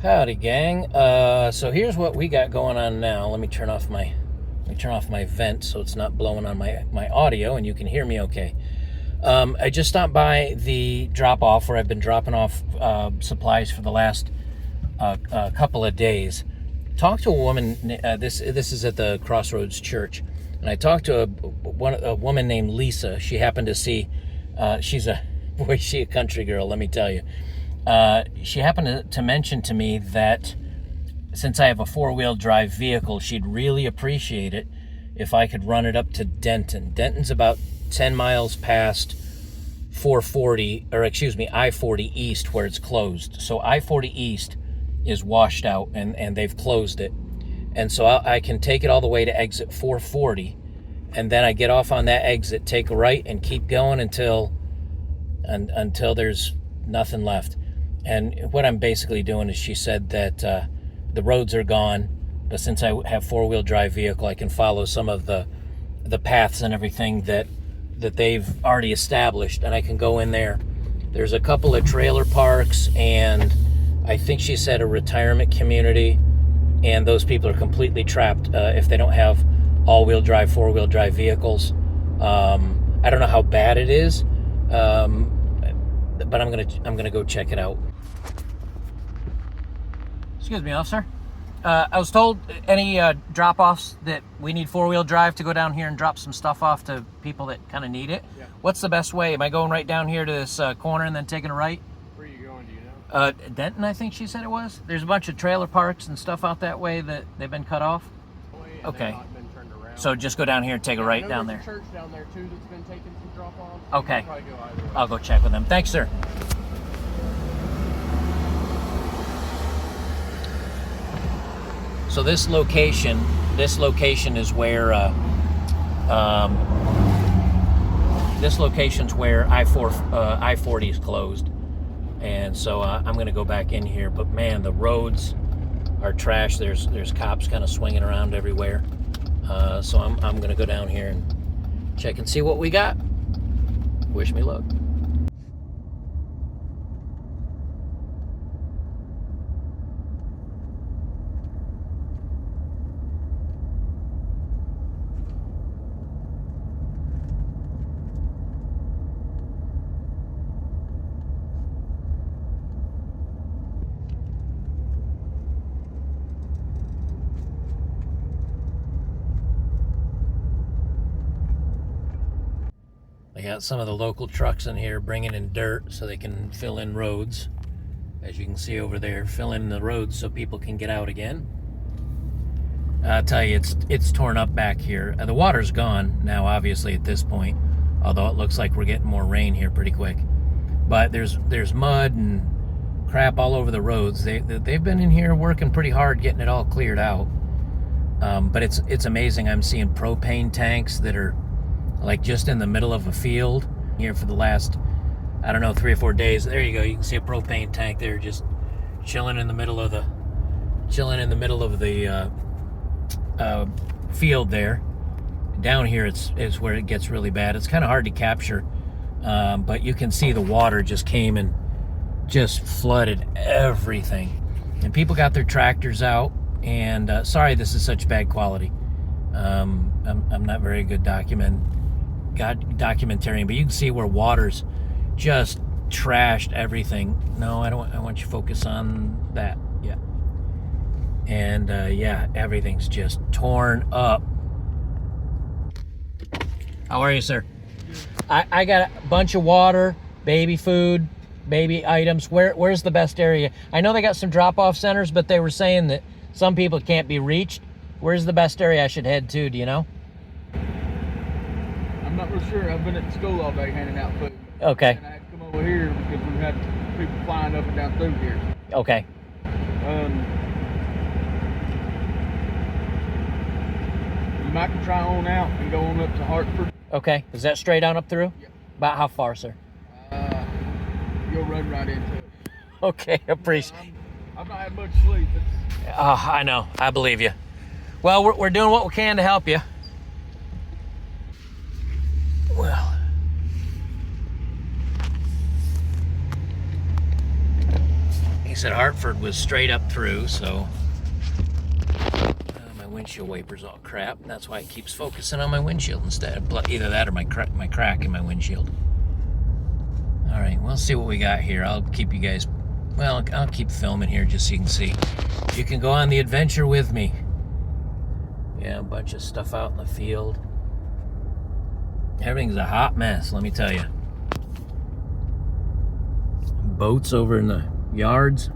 Howdy, gang. So here's what we got going on now. Let me turn off my vent so it's not blowing on my audio and you can hear me okay. I just stopped by the drop-off where I've been dropping off supplies for the last couple of days. Talked to a woman. This is at the Crossroads Church, and I talked to a woman named Lisa. She happened to see. She's a country girl. Let me tell you. She happened to mention to me that since I have a four-wheel drive vehicle, she'd really appreciate it if I could run it up to Denton. Denton's about 10 miles past I-40 East, where it's closed. So I-40 East is washed out, and they've closed it. And so I can take it all the way to exit 440, and then I get off on that exit, take a right, and keep going until there's nothing left. And what I'm basically doing is, she said that the roads are gone, but since I have four-wheel drive vehicle, I can follow some of the paths and everything that they've already established, and I can go in there. There's a couple of trailer parks, and I think she said a retirement community, and those people are completely trapped if they don't have all-wheel drive, four-wheel drive vehicles. I don't know how bad it is, but I'm gonna go check it out. Excuse me, officer. I was told any drop-offs that we need four-wheel drive to go down here and drop some stuff off to people that kind of need it. Yeah. What's the best way? Am I going right down here to this corner and then taking a right? Where are you going, do you know? Denton, I think she said it was. There's a bunch of trailer parks and stuff out that way that they've been cut off. And Okay. they've not been turned around. So just go down here and take a right I know down there's there. a church down there too that's been taking some drop-offs. Okay. You can probably go either way. I'll go check with them. Thanks, sir. So this location is where this location's where I-40 is closed, and so I'm going to go back in here. But man, the roads are trash. There's cops kind of swinging around everywhere. So I'm going to go down here and check and see what we got. Wish me luck. They got some of the local trucks in here bringing in dirt so they can fill in roads. As you can see over there, fill in the roads so people can get out again. I'll tell you, it's torn up back here. The water's gone now, obviously, at this point, although it looks like we're getting more rain here pretty quick. But there's mud and crap all over the roads. They've been in here working pretty hard getting it all cleared out. But it's amazing. I'm seeing propane tanks that are like just in the middle of a field here for the last, I don't know, 3 or 4 days. There you go. You can see a propane tank there just chilling in the middle of the field there. Down here it's where it gets really bad. It's kind of hard to capture, but you can see the water just came and just flooded everything, and people got their tractors out. And sorry this is such bad quality. I'm not very good documentarian, but you can see where water's just trashed everything. No, I want you to focus on that. Yeah. And yeah, everything's just torn up. How are you, sir? I got a bunch of water, baby food, baby items. Where's the best area? I know they got some drop-off centers, but they were saying that some people can't be reached. Where's the best area I should head to? Do you know? I'm not real sure. I've been at the school all day handing out food. Okay. And I had to come over here because we've had people flying up and down through here. Okay. You might can try on out and go on up to Hartford. Okay. Is that straight on up through? Yeah. About how far, sir? You'll run right into it. Okay, appreciate. I've not had much sleep. I know. I believe you. Well, we're doing what we can to help you. Well, said, Hartford was straight up through, so my windshield wiper's all crap. And that's why it keeps focusing on my windshield instead. Either that or my crack in my windshield. All right, we'll see what we got here. I'll keep you guys, well, I'll keep filming here just so you can see. You can go on the adventure with me. Yeah, a bunch of stuff out in the field. Everything's a hot mess, let me tell you. Boats over in the yards.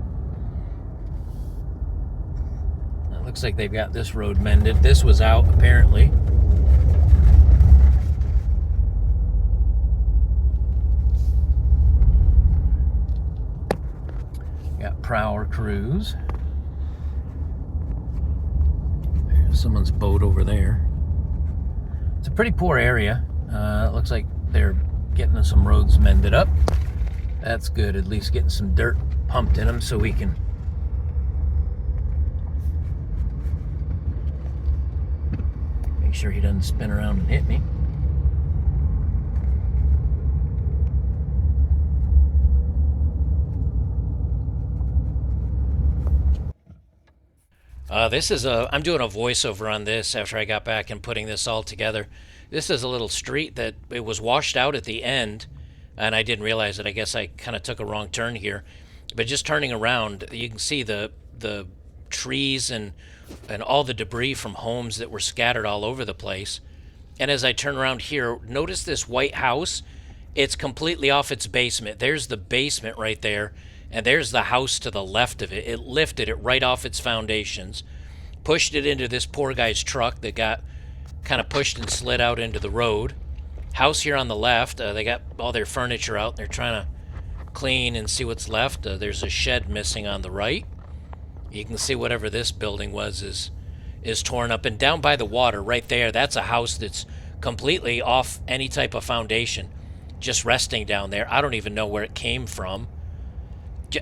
It looks like they've got this road mended. This was out, apparently. Got prower crews. There's someone's boat over there. It's a pretty poor area. It looks like they're getting some roads mended up. That's good, at least getting some dirt pumped in them so we can make sure he doesn't spin around and hit me. I'm doing a voiceover on this after I got back and putting this all together. This is a little street that it was washed out at the end, and I didn't realize it. I guess I kind of took a wrong turn here. But just turning around, you can see the trees and all the debris from homes that were scattered all over the place. And as I turn around here, notice this white house. It's completely off its basement. There's the basement right there, and there's the house to the left of it. It lifted it right off its foundations, pushed it into this poor guy's truck that got kind of pushed and slid out into the road. House here on the left, they got all their furniture out. They're trying to clean and see what's left. There's a shed missing on the right. You can see whatever this building was is torn up. And down by the water right there, that's a house that's completely off any type of foundation, just resting down there. I don't even know where it came from.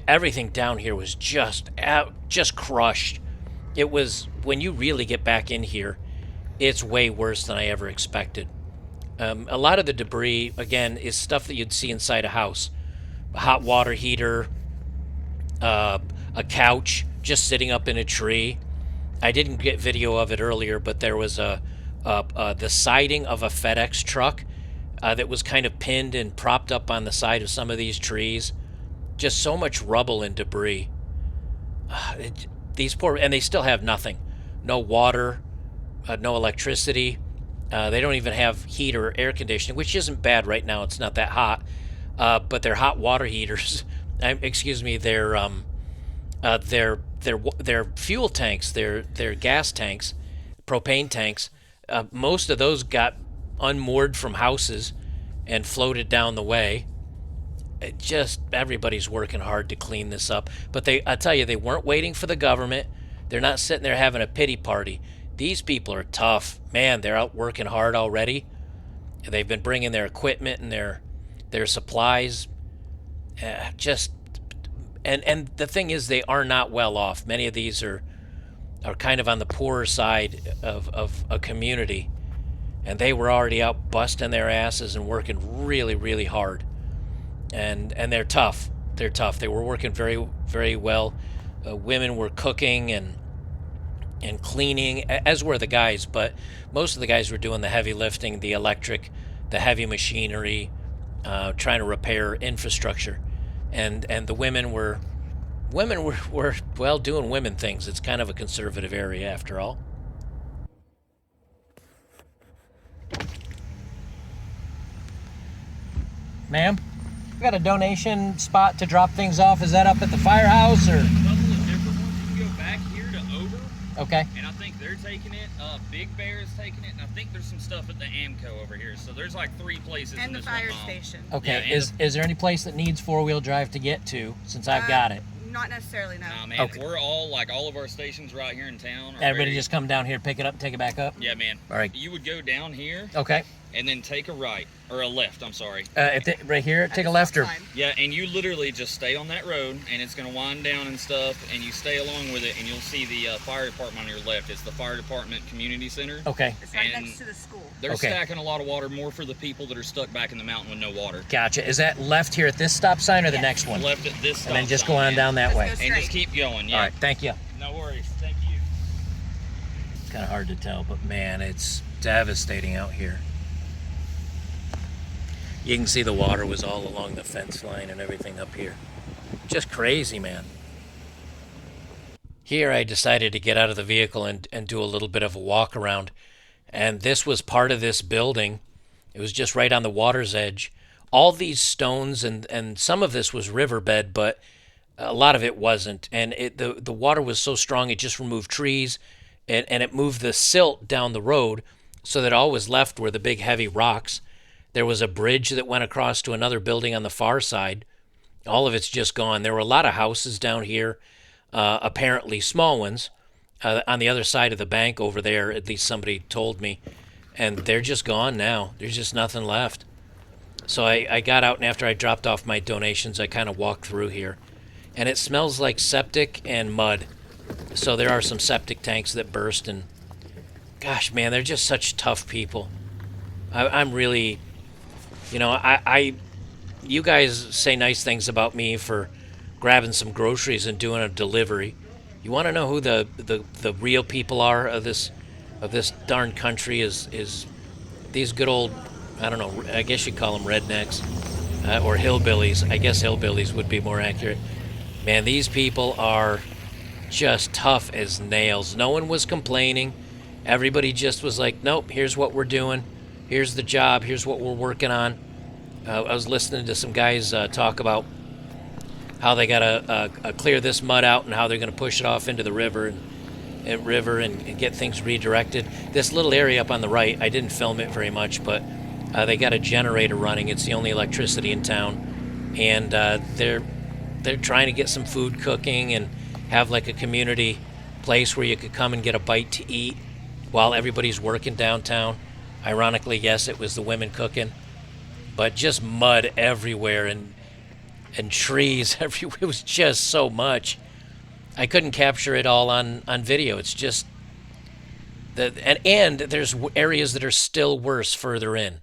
Everything down here was just crushed. It was, when you really get back in here, it's way worse than I ever expected. A lot of the debris, again, is stuff that you'd see inside a house. A hot water heater, a couch just sitting up in a tree. I didn't get video of it earlier, but there was the siding of a FedEx truck that was kind of pinned and propped up on the side of some of these trees. Just so much rubble and debris. These poor, and they still have nothing. No water, no electricity. They don't even have heat or air conditioning, which isn't bad right now. It's not that hot. But their hot water heaters, excuse me, their fuel tanks, their gas tanks, propane tanks, most of those got unmoored from houses and floated down the way. Everybody's working hard to clean this up. But I tell you, they weren't waiting for the government. They're not sitting there having a pity party. These people are tough. Man, they're out working hard already. They've been bringing their equipment and their supplies. And the thing is, they are not well off. Many of these are kind of on the poorer side of a community. And they were already out busting their asses and working really, really hard. And they're tough. They're tough. They were working very, very well. Women were cooking and cleaning, as were the guys. But most of the guys were doing the heavy lifting, the electric, the heavy machinery, trying to repair infrastructure. And the women were well doing women things. It's kind of a conservative area after all. Ma'am? We got a donation spot to drop things off. Is that up at the firehouse or? A couple of different ones. You can go back here to Over. Okay. And I think they're taking it. Big Bear is taking it, and I think there's some stuff at the AMCO over here. So there's like 3 places in this one mile. And the fire station. Okay. Yeah, is there any place that needs 4-wheel drive to get to? Since I've got it. Not necessarily, no. Nah, man, Okay. we're all all of our stations right here in town. Everybody just come down here, pick it up, take it back up. Yeah, man. All right. You would go down here. Okay. and then take a right or a left. I'm sorry. Right here, At take the a left stop or sign. Yeah, and you literally just stay on that road, and it's going to wind down and stuff, and you stay along with it, and you'll see the fire department on your left. It's the fire department community center. okay. It's right And- next to the school. They're Okay. stacking a lot of water more for the people that are stuck back in the mountain with no water. Gotcha. Is that left here at this stop sign or the Yes. next one? Left at this And then stop just sign, go on yeah. down that Let's way. go And just straight. keep going. Yeah. All right, thank you. No worries. Thank you. It's kind of hard to tell, but man, it's devastating out here. You can see the water was all along the fence line and everything up here. Just crazy, man. Here I decided to get out of the vehicle and do a little bit of a walk around. And this was part of this building. It was just right on the water's edge. All these stones and some of this was riverbed, but a lot of it wasn't. And the water was so strong it just removed trees and it moved the silt down the road so that all was left were the big heavy rocks. There was a bridge that went across to another building on the far side. All of it's just gone. There were a lot of houses down here, apparently small ones, on the other side of the bank over there, at least somebody told me. And they're just gone now. There's just nothing left. So I got out, and after I dropped off my donations, I kind of walked through here. And it smells like septic and mud. So there are some septic tanks that burst, and gosh, man, they're just such tough people. I'm really, you know, you guys say nice things about me for grabbing some groceries and doing a delivery. You want to know who the real people are of this darn country is these good old, I don't know, I guess you'd call them rednecks or hillbillies. I guess hillbillies would be more accurate. Man, these people are just tough as nails. No one was complaining. Everybody just was like, nope, here's what we're doing. Here's the job. Here's what we're working on. I was listening to some guys talk about how they got to clear this mud out and how they're going to push it off into the river and get things redirected. This little area up on the right, I didn't film it very much, but they got a generator running. It's the only electricity in town, and they're trying to get some food cooking and have like a community place where you could come and get a bite to eat while everybody's working downtown. Ironically, yes, it was the women cooking, but just mud everywhere and trees everywhere. It was just so much. I couldn't capture it all on video. It's just and there's areas that are still worse further in.